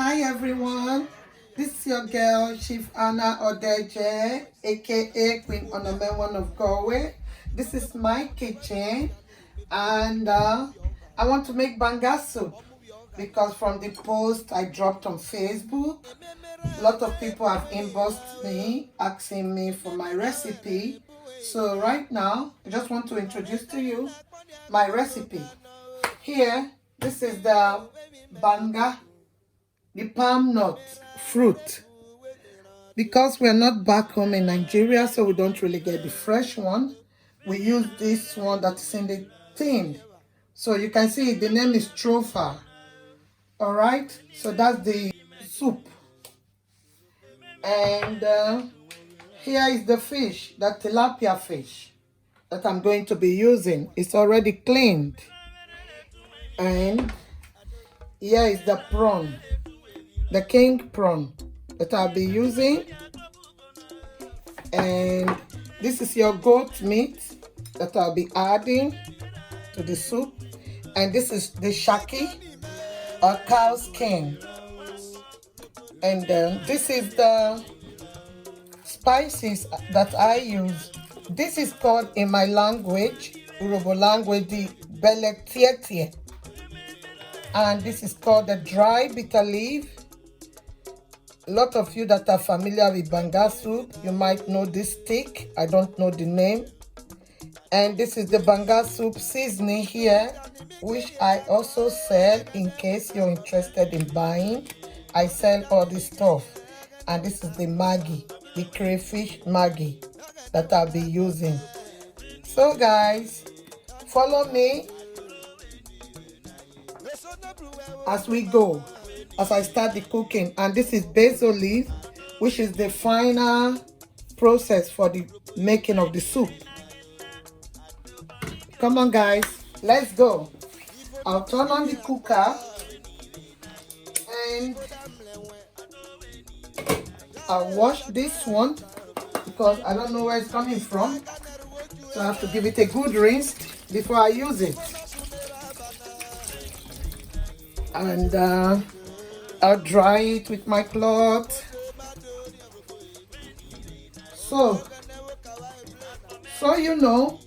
Hi everyone, this is your girl Chief Anna Odeje, aka Queen Onomewan of Galway. This is my kitchen, and I want to make banga soup because from the post I dropped on Facebook, a lot of people have inboxed me asking me for my recipe. So right now, I just want to introduce to you my recipe. Here, this is the banga, the palm nut fruit. Because we're not back home in Nigeria, so we don't really get the fresh one. We use this one that's in the tin. So you can see the name is trofa. All right, so that's the soup. And here is the fish, the tilapia fish that I'm going to be using. It's already cleaned. And here is the prawn, the king prawn that I'll be using. And this is your goat meat that I'll be adding to the soup. And this is the shaki, or cow skin. And this is the spices that I use. This is called, in my language, Urobo language, the beletiete. And this is called the dry bitter leaf. A lot of you that are familiar with banga soup, you might know this stick. I don't know the name. And this is the banga soup seasoning here, which I also sell in case you're interested in buying. I sell all this stuff. And this is the Maggi, the crayfish Maggi that I'll be using. So guys, follow me as we go, as I start the cooking. And this is basil leaf, which is the final process for the making of the soup. Come on guys, let's go. I'll turn on the cooker and I'll wash this one because I don't know where it's coming from. So I have to give it a good rinse before I use it. And I'll dry it with my cloth. So you know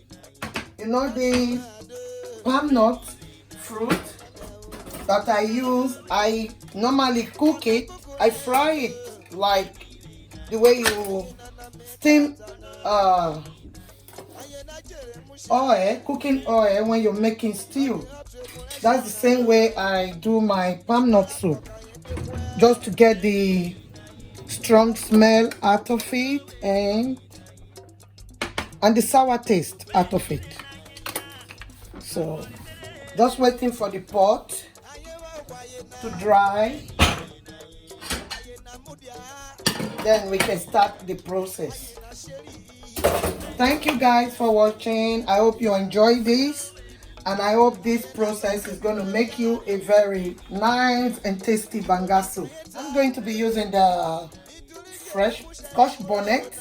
the palm nut fruit that I use, I normally cook it. I fry it like the way you steam oil, cooking oil when you're making stew. That's the same way I do my palm nut soup, just to get the strong smell out of it and the sour taste out of it. So just waiting for the pot to dry, then we can start the process. Thank you guys for watching. I hope you enjoy this, and I hope this process is going to make you a very nice and tasty banga soup. I'm going to be using the fresh scotch bonnet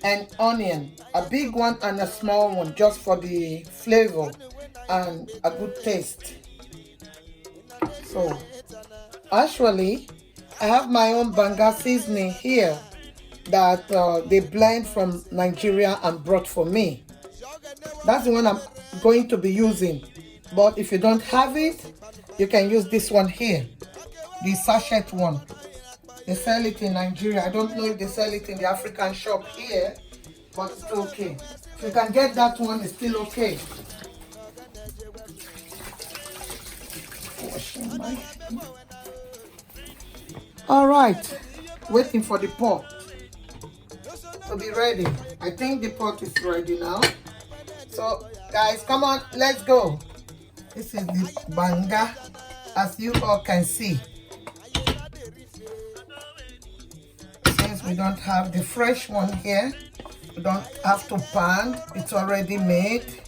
and onion, a big one and a small one, just for the flavor and a good taste. So actually, I have my own banga seasoning here that they blend from Nigeria and brought for me. That's the one I'm going to be using. But if you don't have it, you can use this one here, the sachet one. They sell it in Nigeria. I don't know if they sell it in the African shop here, but it's okay. If you can get that one, it's still okay. All right, waiting for the pot to be ready. I think the pot is ready now. So guys, come on, let's go. This is the banga, as you all can see. Since we don't have the fresh one here, we don't have to pan, it's already made,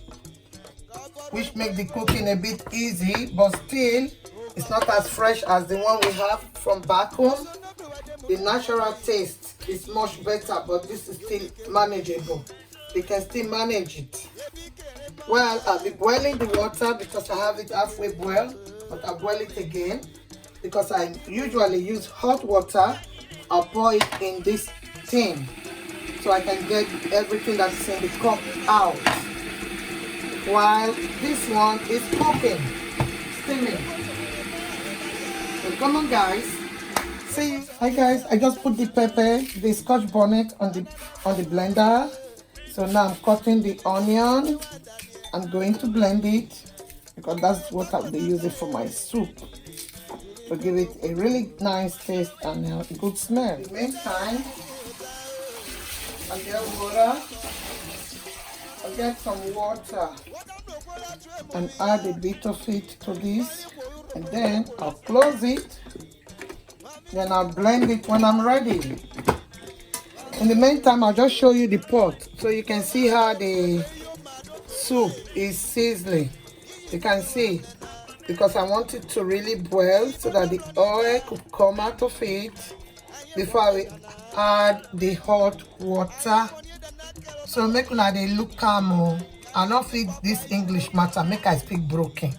which makes the cooking a bit easy, but still it's not as fresh as the one we have from back home. The natural taste is much better, but this is still manageable. We can still manage it. Well, I'll be boiling the water because I have it halfway boiled, but I'll boil it again. because I usually use hot water. I'll pour it in this tin so I can get everything that's in the cup out, while this one is cooking, steaming. So come on guys, see. Hi guys, I just put the pepper, the scotch bonnet on the blender. So now I'm cutting the onion. I'm going to blend it because that's what I'll be using for my soup, to give it a really nice taste and a good smell. In the meantime, I'll get water. I'll get some water and add a bit of it to this, and then I'll close it. Then I'll blend it when I'm ready. In the meantime, I'll just show you the pot so you can see how the soup is sizzling. You can see, because I want it to really boil so that the oil could come out of it before we add the hot water. So make una dey look calm. I don't fit this English matter, make I speak broken.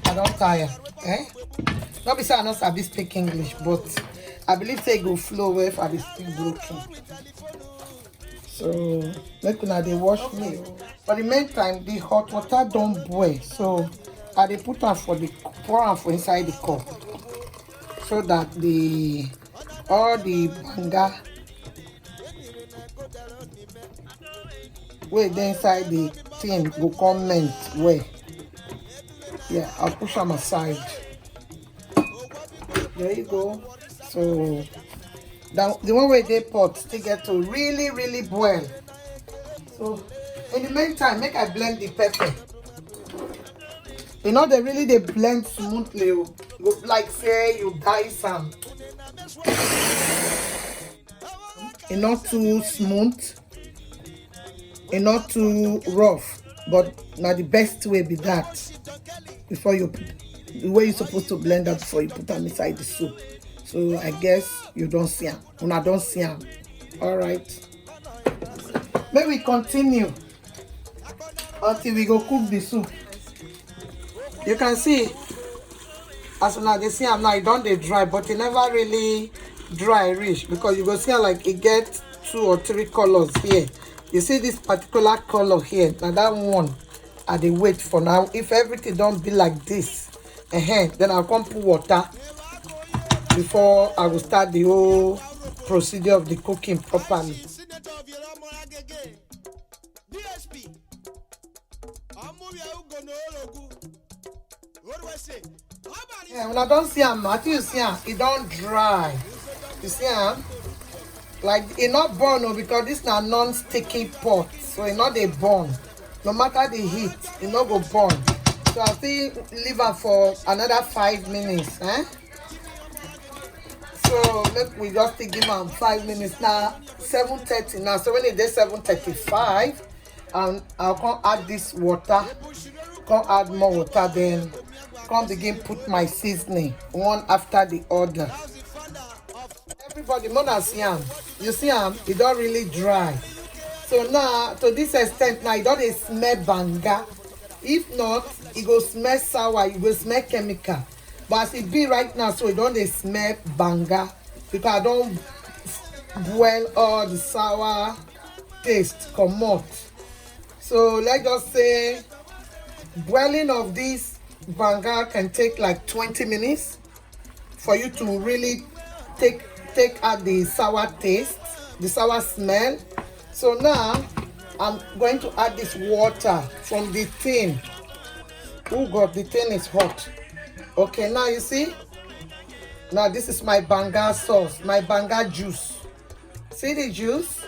I don't tire. Not be say I not sabi speak English, but I believe say go flow well if I dey speak broken. So make una dey wash me. But in the meantime, the hot water don't boil, so I dey put am for the pour am for inside the cup so that all the banga wey dey inside the thing go come melt well. Yeah, I'll push them aside. There you go. So the one where they pot still get to really boil. So in the meantime, make I blend the pepper. You know they really blend smoothly. Go like say you dice am. It's not too smooth, it's not too rough, but now the best way be that. Before you put the way you're supposed to blend that before you put them inside the soup. So I guess you don't see them. When I don't see them. Alright. Maybe we continue until we go cook the soup. You can see as now they see them now, it don't they dry, but it never really dry rich, because you go see like it get 2 or 3 colors here. You see this particular color here. Now that one I dey wait for now. If everything don't be like this, then I'll come put water before I will start the whole procedure of the cooking properly. Yeah, when I don't see them, I think you see them, it don't dry. You see them? Like it not burn, because this is a non-sticky pot, so it not a burn. No matter the heat, it not go burn. So I still leave it for another 5 minutes. So let we just give them 5 minutes now. 7:30 now. So when it is 7:35, I'll come add this water. Come add more water, then come begin put my seasoning one after the other. Everybody, more than see them. You see them? It don't really dry. So now, to this extent, now it don't smell banga. If not, it go smell sour, it go smell chemical. But as it be right now, so it don't smell banga, because I don't boil all the sour taste come out. So let's just say boiling of this banga can take like 20 minutes for you to really take out the sour taste, the sour smell. So now I'm going to add this water from the tin. Oh God, the tin is hot. Okay, now you see, now this is my banga sauce, my banga juice. See the juice?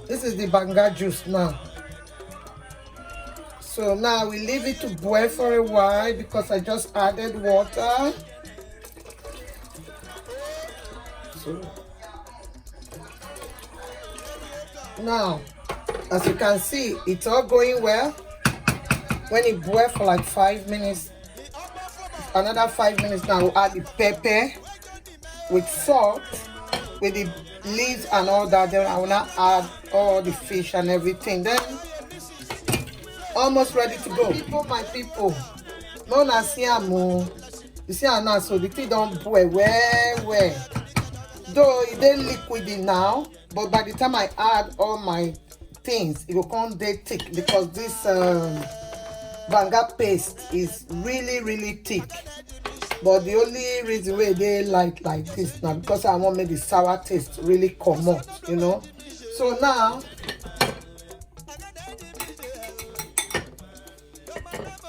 This is the banga juice now. So now we leave it to boil for a while, because I just added water. So now, as you can see, it's all going well. When it boils for like 5 minutes, another 5 minutes now, we'll add the pepper with salt, with the leaves and all that. Then I will now add all the fish and everything. Then almost ready to go. My people, no na see am o. You see how now, so the thing don't boil well. Though it dey liquidy now, but by the time I add all my things, it will come dey thick because this banga paste is really thick. But the only reason why they like this now because I want make the sour taste really come out, you know. So now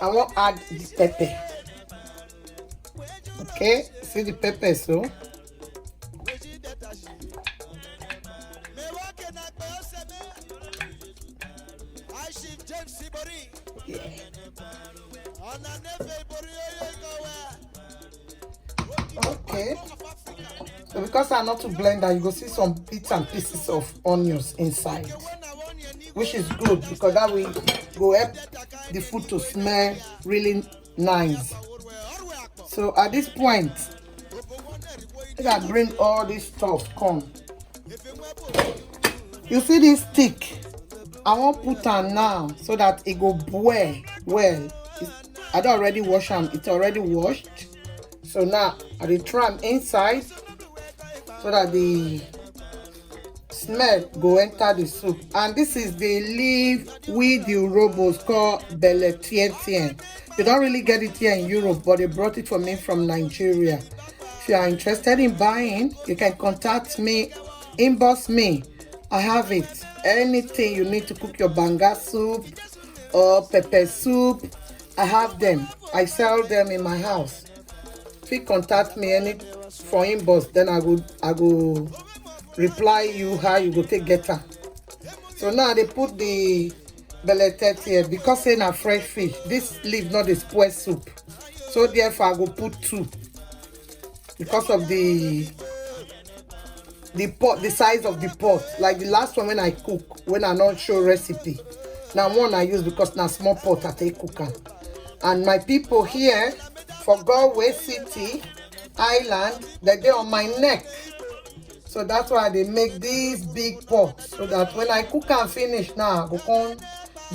I want add the pepper. Okay, see the pepper so. Yeah. Okay. So because I'm not to blend that, you go see some bits and pieces of onions inside, which is good because that will go help the food to smell really nice. So at this point, I think I bring all this stuff come. You see this stick? I won't put on now so that it go boil well. I don't already wash them. It's already washed. So now I will try them inside so that the smell go enter the soup. And this is the leaf with the robos called belletien. You don't really get it here in Europe, but they brought it for me from Nigeria. If you are interested in buying, you can contact me, inbox me. I have it. Anything you need to cook your banga soup or pepper soup, I have them. I sell them in my house. If you contact me any for inbox, then I will reply you how you go take get her. So now they put the belletet here because it's a fresh fish. This leaf not a spoil soup. So therefore I go put 2 because of the pot, the size of the pot. Like the last one when I cook, when I not show recipe. Now one I use because now small pot I take cook. And my people here for Galway City Island, they're on my neck. So that's why they make these big pots so that when I cook and finish now, I go come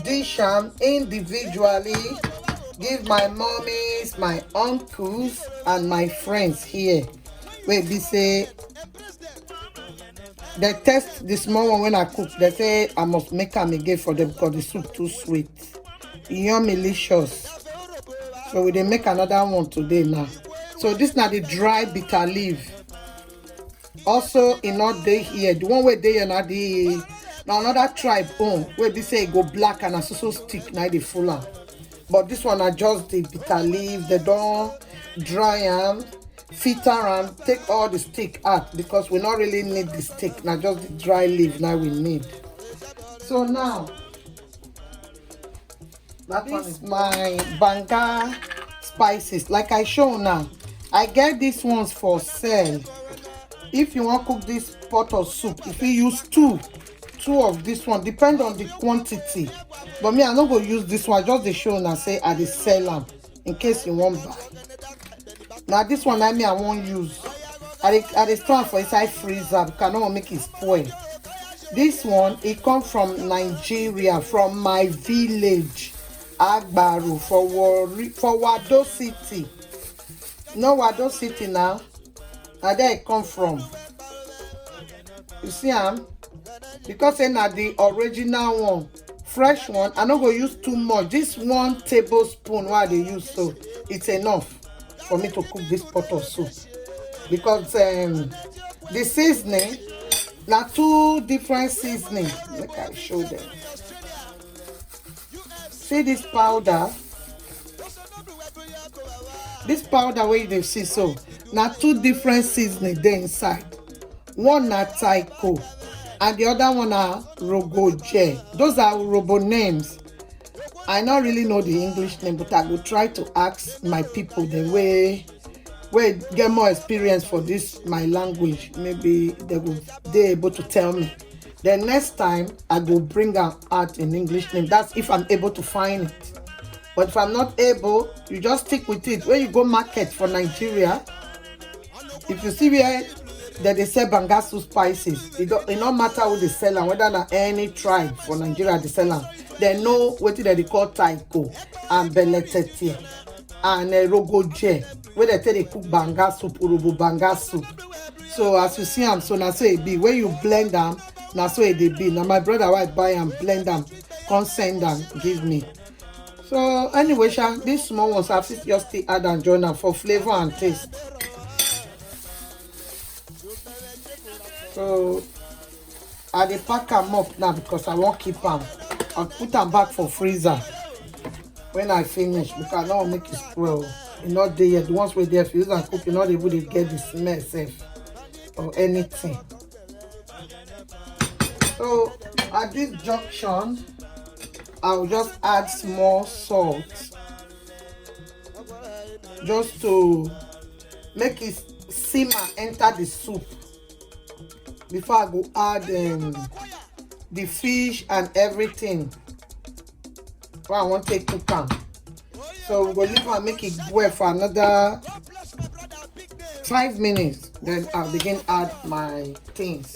dish them individually, give my mommies, my uncles, and my friends here. Wait, they say they test the small one when I cook. They say I must make them again for them because the soup too sweet. Yummy-licious. So we dey make another one today now. So this now the dry bitter leaf. Also in not day here. The one where they are now the now another tribe own where they say it go black and also stick now the fuller. But this one are just the bitter leaf. They don't dry them, filter them, take all the stick out because we not really need the stick. Now just the dry leaf now we need. So now that one is my banga spices. Like I show now, I get these ones for sale. If you want to cook this pot of soup, if you use two of this one, depend on the quantity. But me, I'm not going to use this one. Just the show and say I dey sell them in case you want buy. Now this one I won't use. I dey store for inside freezer because I don't want to make it spoil. This one it comes from Nigeria, from my village. Agbaru for Wado City. You know Wado City now? And there it come from. You see because it's not the original one, fresh one. I'm not gonna use too much. This 1 tablespoon what they use, so it's enough for me to cook this pot of soup. Because the seasoning, now 2 different seasoning. Make I show them. See this powder? This powder where you see so now 2 different seasoning there inside. One na taiko and the other one are rogoje. Those are robo names. I don't really know the English name, but I will try to ask my people the way get more experience for this my language. Maybe they're able to tell me. The next time I will bring them out in English name. That's if I'm able to find it. But if I'm not able, you just stick with it. When you go market for Nigeria, if you see where that they sell bangasu spices, it don't matter who they sell them, whether not any tribe for Nigeria they sell them. They know what they call taiko and belletete. and rogoje, where they tell they cook banga soup, urubu banga soup. So as you see them, so now so it be when you blend them, now so it be. Now my brother wife buy and blend them, come send them, give me. So anyway, Sha, these small ones have to just still add and join them for flavor and taste. So I dey pack them up now because I won't keep them. I'll put them back for freezer when I finish because I don't make it spoil. You not there yet. The ones where they have use and cook, you not able to get the smell safe or anything. So at this junction, I'll just add small salt just to make it simmer, enter the soup before I go add the fish and everything. Well, I want to cook them. So we're going to leave and make it boil for another 5 minutes. Then I'll begin add my things.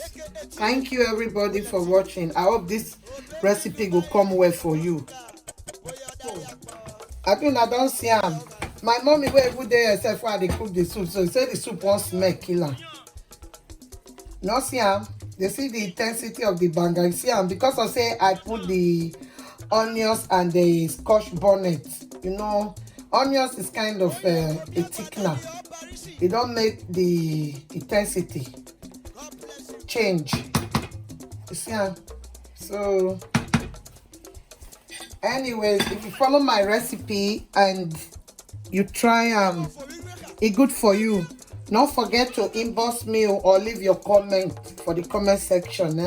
Thank you everybody for watching. I hope this recipe will come well for you. I think I don't see him. My mommy will every day herself while they cook the soup. So he said the soup won't smell killer. No see him. You see the intensity of the banga. You see him because I say I put the onions and the scotch bonnet. You know, onions is kind of a thickener. It don't make the intensity change. You see him? So anyways, if you follow my recipe and you try it's good for you. Don't forget to inbox me or leave your comment for the comment section.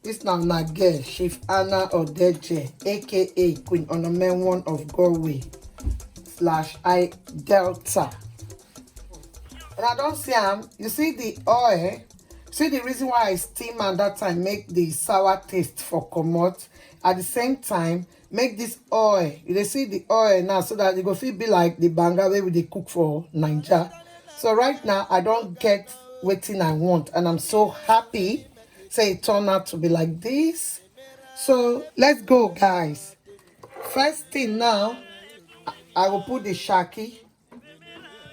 This now my girl, Chef Anna Odeje, aka Queen Onomen 1 of Galway /I Delta. And I don't see you see the oil. See the reason why I steam at that time make the sour taste for comot. At the same time, make this oil. You see the oil now so that it go feel be like the banga way we they cook for Nigeria. So right now I don't get what I want, and I'm so happy. Say it turned out to be like this. So let's go, guys. First thing now, I will put the shaki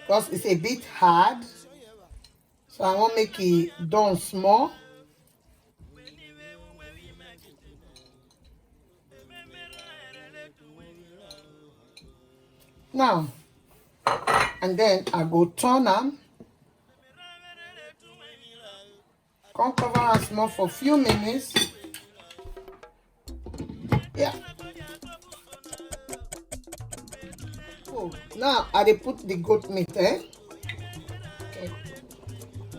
because it's a bit hard. So I want to make it done small. Now, and then I go turn them. Come cover them small for a few minutes. Yeah. Oh, now I put the goat meat, Okay.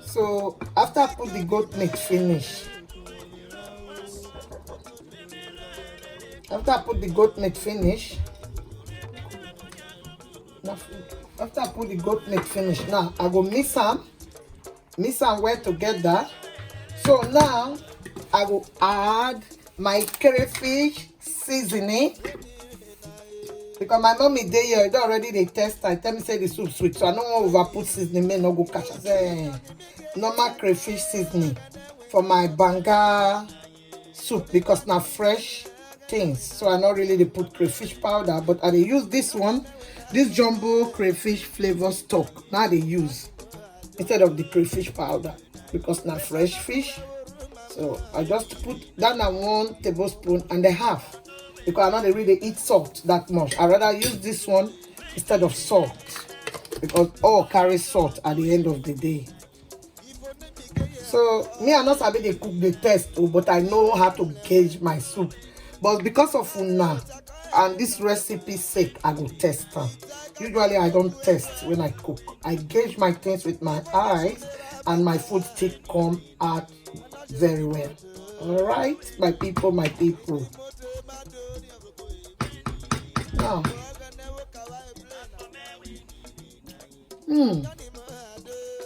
So after I put the goat meat finish. After I put the goat meat finish. After I put the goat meat finish, now I go mix them well together. So now I will add my crayfish seasoning because my mommy dey here already they test. I tell me say the soup sweet, so I don't want to over put seasoning. May not go catch. I say normal crayfish seasoning for my banga soup because now fresh things. So I not really they put crayfish powder, but I use this one. This jumbo crayfish flavor stock now they use instead of the crayfish powder because now fresh fish. So I just put that now 1 tablespoon and a half because I don't really eat salt that much. I rather use this one instead of salt because all carry salt at the end of the day. So me I not sabi they cook the test, but I know how to gauge my soup. But because of una and this recipe sake, I will test them. Usually I don't test when I cook. I gauge my things with my eyes and my food still come out very well. Alright, my people, my people. Now,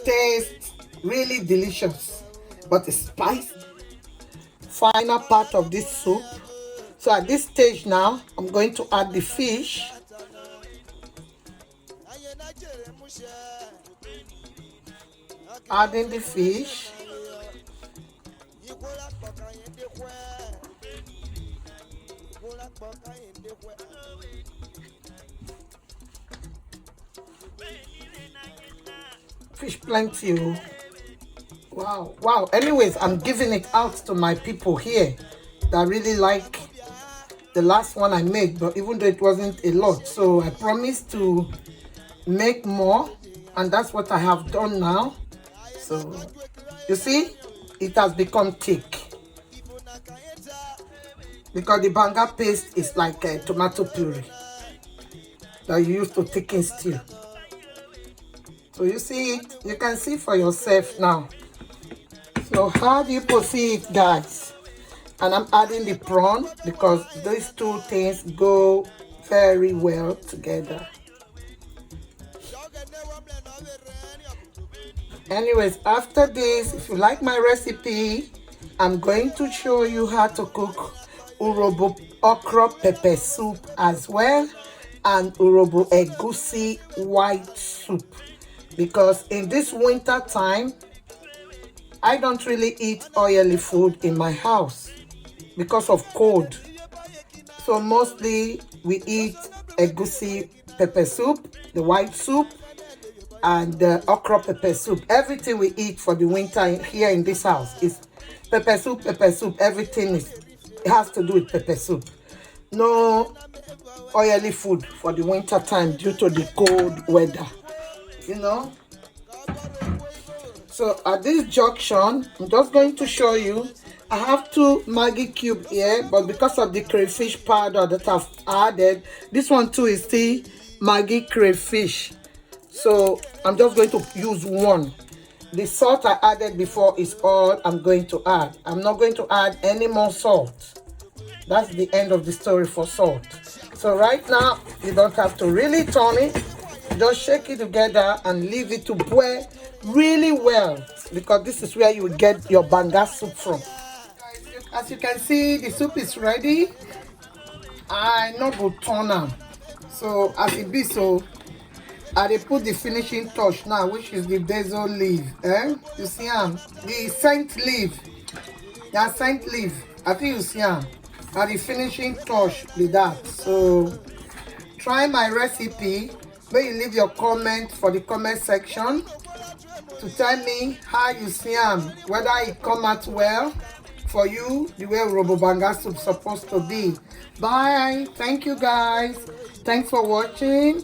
taste really delicious, but it's spicy. Final part of this soup. So at this stage now, I'm going to add the fish. Adding the fish. Fish plenty. Oh. Wow, wow. Anyways, I'm giving it out to my people here that really like the last one I made, but even though it wasn't a lot, so I promised to make more, and that's what I have done now. So you see, it has become thick because the banga paste is like a tomato puree that you use to thicken stew. So you see it, you can see for yourself now. So how do you proceed, guys? And I'm adding the prawn because these two things go very well together. Anyways, after this, if you like my recipe, I'm going to show you how to cook urobo okra pepper soup as well, and urobo egusi white soup, because in this winter time I don't really eat oily food in my house because of cold. So mostly we eat egusi pepper soup, the white soup, and the okra pepper soup. Everything we eat for the winter here in this house is pepper soup, pepper soup. Everything it has to do with pepper soup. No oily food for the winter time due to the cold weather, you know. So at this junction, I'm just going to show you. I have 2 Maggi cube here, but because of the crayfish powder that I've added, this one too is still Maggi crayfish. So I'm just going to use 1. The salt I added before is all I'm going to add. I'm not going to add any more salt. That's the end of the story for salt. So right now, you don't have to really turn it. Just shake it together and leave it to boil really well, because this is where you will get your banga soup from. As you can see, the soup is ready. I no go turn am. So as it be, so I dey put the finishing touch now, which is the basil leaf. You see am? The scent leaf. The scent leaf. I think you see am. And the finishing touch be that. So try my recipe. May you leave your comment for the comment section to tell me how you see am, whether it come out well for you, the way urobo banga soup supposed to be. Bye. Thank you, guys. Thanks for watching.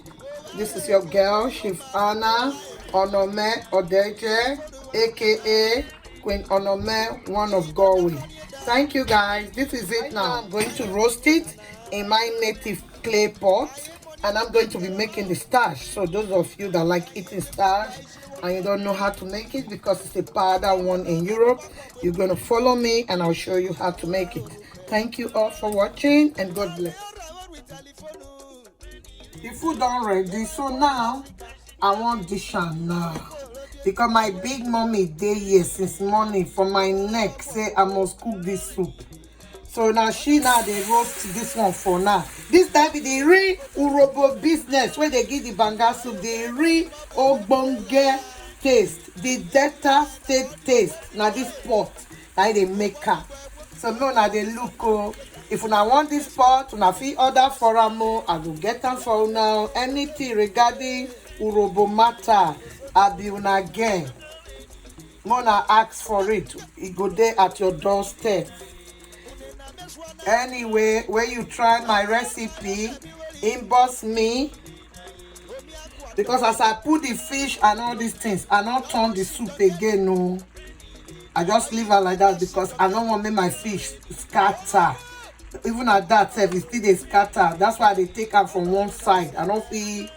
This is your girl, Chief Anna Onome Odeje, aka Queen Onome, one of Galway. Thank you, guys. This is it now. I'm going to roast it in my native clay pot, and I'm going to be making the starch. So those of you that like eating starch and you don't know how to make it because it's a powder one in Europe, you're going to follow me and I'll show you how to make it. Thank you all for watching, and God bless. The food done ready, so now I want dish am now, because my big mommy dey here since morning for my neck say I must cook this soup. So now she they roast this one for now. This time the real urobo business where they give the banga soup, the real ogbonge taste, the Delta State taste. Now this pot that they make her. So now they look. If una want this pot, una fit order for am. I go get am for now. Anything regarding urobo matter, I be una again. Mona ask for it. It go there at your doorstep. Anyway, when you try my recipe, inbox me, because as I put the fish and all these things, I not turn the soup again. No, I just leave her like that because I don't want to make my fish scatter. Even at that, it still they scatter. That's why they take her from one side. I don't feel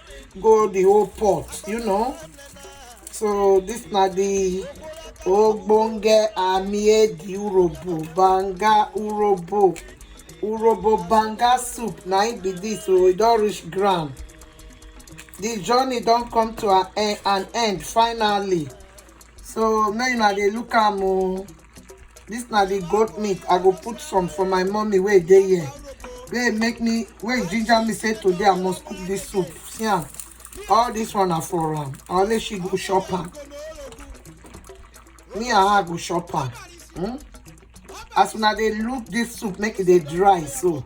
go the whole pot, you know. So this na the ogbonge amie di urobo banga urobo banga soup. Now it be this, so it don't reach ground. The journey don't come to an end finally. So now they look at me. This na the goat meat. I go put some for my mommy where they here. They make me, where ginger me say today I must cook this soup. See am? All this one are for am. Only she go shop am. Me and her go shop am. As soon as they look this soup, make it dey dry so.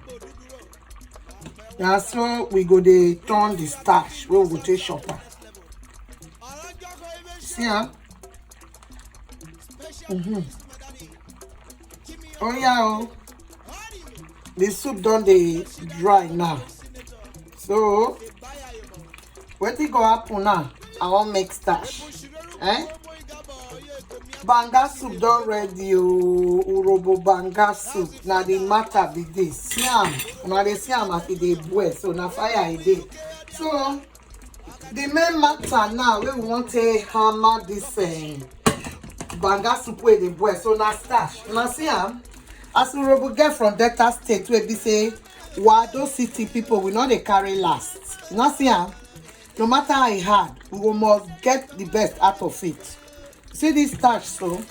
Now so we go dey turn the starch where we go take shop am. See ya. Oh yeah, oh. The soup done dey dry now. So wetin go happen now? I wan make starch. Banga soup don ready oh. Urobo banga soup. Na the matter be this. See am. Una dey see am as e dey boil. So na fire e dey. So the main matter now wey we wan take hammer this banga soup wey dey boil. So na starch. Una see am. As Urobo get from Delta State wey be say Wado City people we no dey carry last. You know see am. No matter how e hard, we must get the best out of it. See this starch so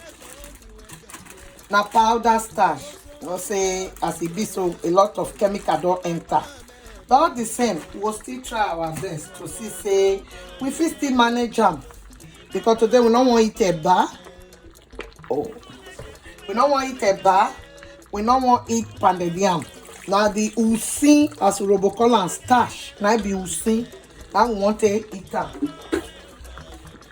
na powder starch. You know say as e be so a lot of chemical don enter. But all the same, we will still try our best to see say we fit still manage am. Because today we no wan eat eba. Oh, we no wan eat eba. We no wan eat pounded yam. Now the usin as Urobo call am starch. Now be usin. Now we want to eat am.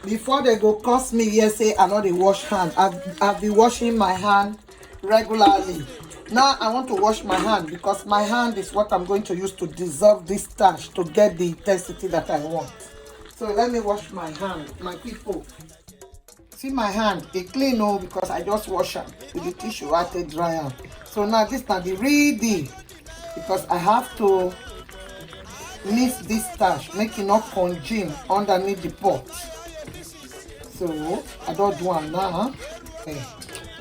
Before they go curse me here say I no dey wash hand. I've been washing my hand regularly. Now I want to wash my hand because my hand is what I'm going to use to dissolve this starch to get the intensity that I want. So let me wash my hand, my people. See my hand, it clean oh because I just wash am with the tissue I take dry am. So now this na the real deal because I have to mix this starch, make it not congeal underneath the pot. So I don't do it now. Okay.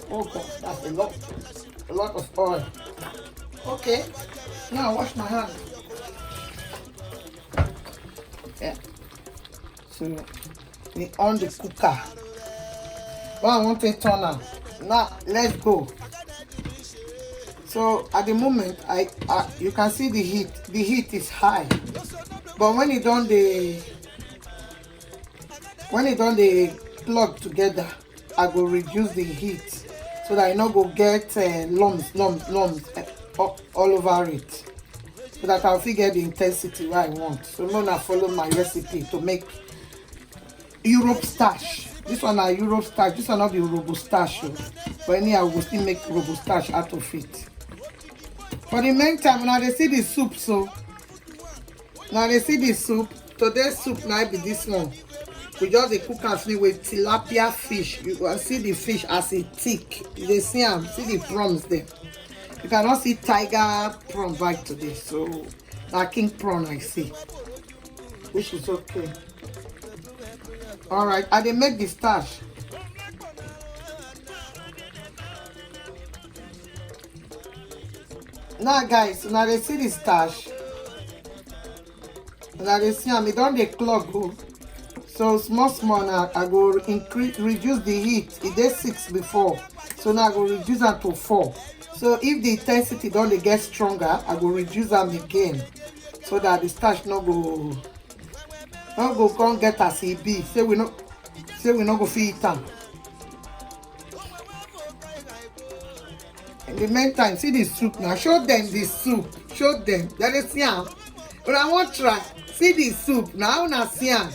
Oh God, that's a lot of oil. Okay, now I wash my hand. Yeah. So we on the cooker. Well, I want to turn on. Now let's go. So at the moment, you can see the heat. The heat is high, but when it don't plug together, I go reduce the heat so that I no go get lumps all over it. So that I'll get the intensity where I want. So now I follow my recipe to make Europe starch. This one are Europe starch. This one not be Urobo starch. But anyhow, we will still make Urobo starch out of it. For the meantime, now they see the soup. So now they see the soup. Today's soup now be this one. We just cook and finish with tilapia fish. You can see the fish as it thick. You see them. See the prawns there. You cannot see tiger prawn bite today. So now king prawn I see, which is okay. All right, I dey make the starch. Now guys, now they see the starch. Now they see am, it don dey clog go. So small now I go reduce the heat. It dey 6 before. So now I go reduce am to 4. So if the intensity don dey get stronger, I go reduce am again. So that the starch no go come get as e be. Say we no go fit eat am. In the meantime, see the soup now. Show them the soup. Show them. Let us see am. But I want to try. See the soup. Now una see am.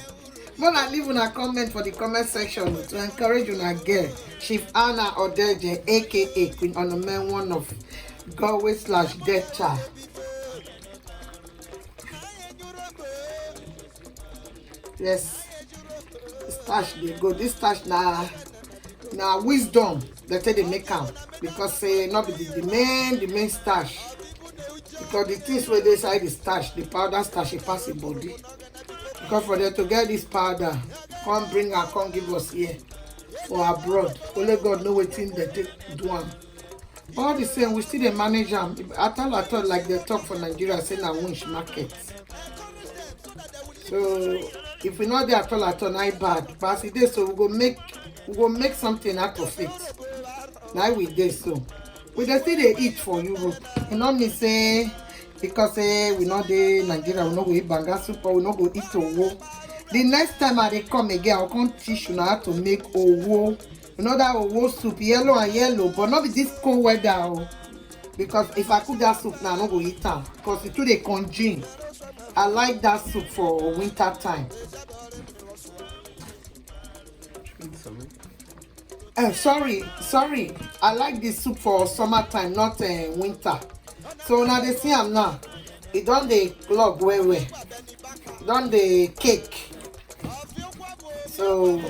More than leave una comment for the comment section to encourage una girl, Chief Anna Odeje, aka Queen Onome, one of Galway/Death Child. Yes, starch dey go. This starch na wisdom they say they make am because not be the main starch. Because the things where they inside the starch, the powder starch, it pass the body. Because for them to get this powder, come bring and come give us here for abroad. Only God know what thing they take do am. All the same, we still dey manage them. At all, like they talk for Nigeria, say na winch market. So if we not there at all, not bad. But as it is, so we go make something out of it. Now we dey so. We dey still dey eat for Europe. You know me say because we not dey Nigeria, we no go eat banga soup, or we no go eat owo. The next time I dey come again, I'll come teach you how to make owo. You know that owo soup, yellow and yellow, but not be this cold weather. Oh. Because if I cook that soup now, I no go eat am because it too dey congeal. I like that soup for winter time. Sorry. I like this soup for summertime, not winter. So now they see am now. It don dey clog well. Don dey cake. So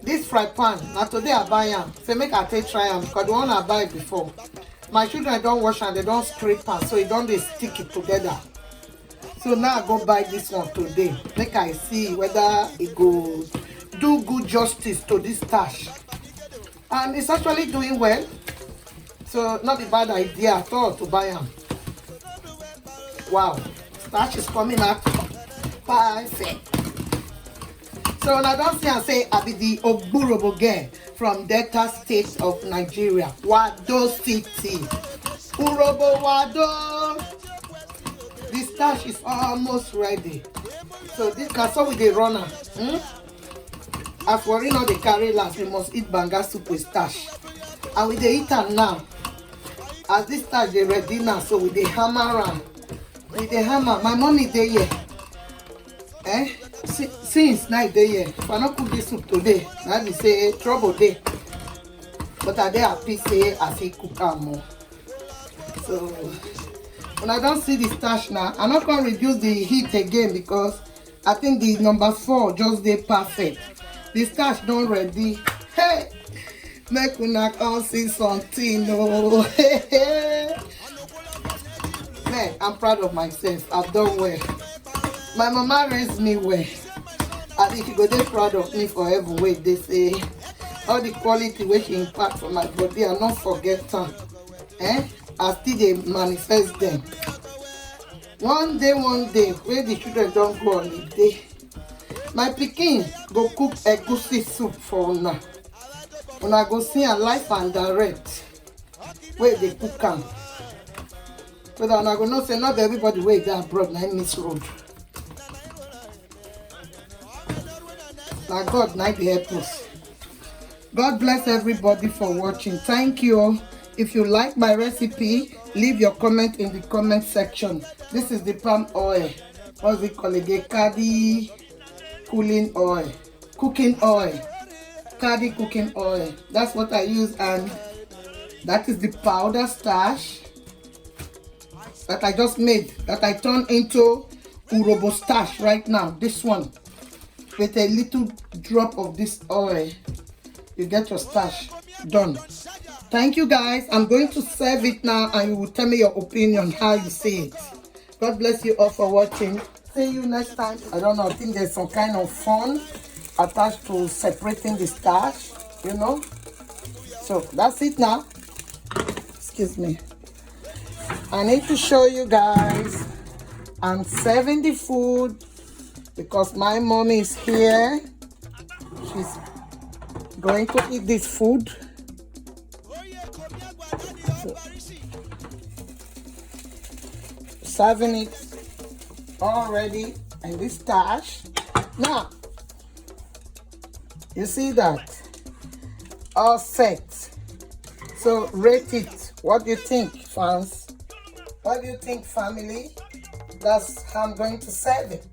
this fry pan, now today I buy am. Say make I take try am because the one I buy before, my children don't wash and they don't scrape am, so it don't dey stick it together. So now I go buy this one today. Make I see whether it go do good justice to this stash. And it's actually doing well. So not a bad idea at all to buy them. Wow, starch is coming out perfect. So now don't see and say I be the Ogburobo girl from Delta State of Nigeria, Wado City. Urobo Wado. The starch is almost ready. So this can so with the runner. As for not the carry last, we must eat banga soup with starch. And with the eat am now. As this starch they ready now, so with the hammer around. With the hammer, my money dey here. Since night day here. If I not cook this soup today, now they say trouble day. But I dey happy say I say cook am more. So when I don't see the starch now, I'm not gonna reduce the heat again because I think the number 4 just dey perfect. The starch done ready. Hey, make una come see something. Oh, man, I'm proud of myself. I've done well. My mama raised me well. I think she go dey proud of me forever. Wait, they say all the quality which she impact for my body, I not forget them. I still they manifest them. One day, where the children don't go on the day, my pikin go cook egusi soup for una. Una go see a live and direct where they cook am. So that una go know say not everybody wey dey abroad na miss road. Na God na dey help us. God bless everybody for watching. Thank you. If you like my recipe, leave your comment in the comment section. This is the palm oil. What's it called again? Kadi cooling oil. Cooking oil. Kadi cooking oil. That's what I use, and that is the powder starch that I just made, that I turned into Urobo starch right now. This one. With a little drop of this oil, you get your starch done. Thank you guys. I'm going to serve it now and you will tell me your opinion how you see it. God bless you all for watching. See you next time. I don't know, I think there's some kind of fun attached to separating the starch, you know. So that's it now. Excuse me. I need to show you guys I'm serving the food because my mommy is here. She's going to eat this food. So, serving it already in this starch. Now, you see that? All set. So rate it. What do you think, fans? What do you think, family? That's how I'm going to serve it.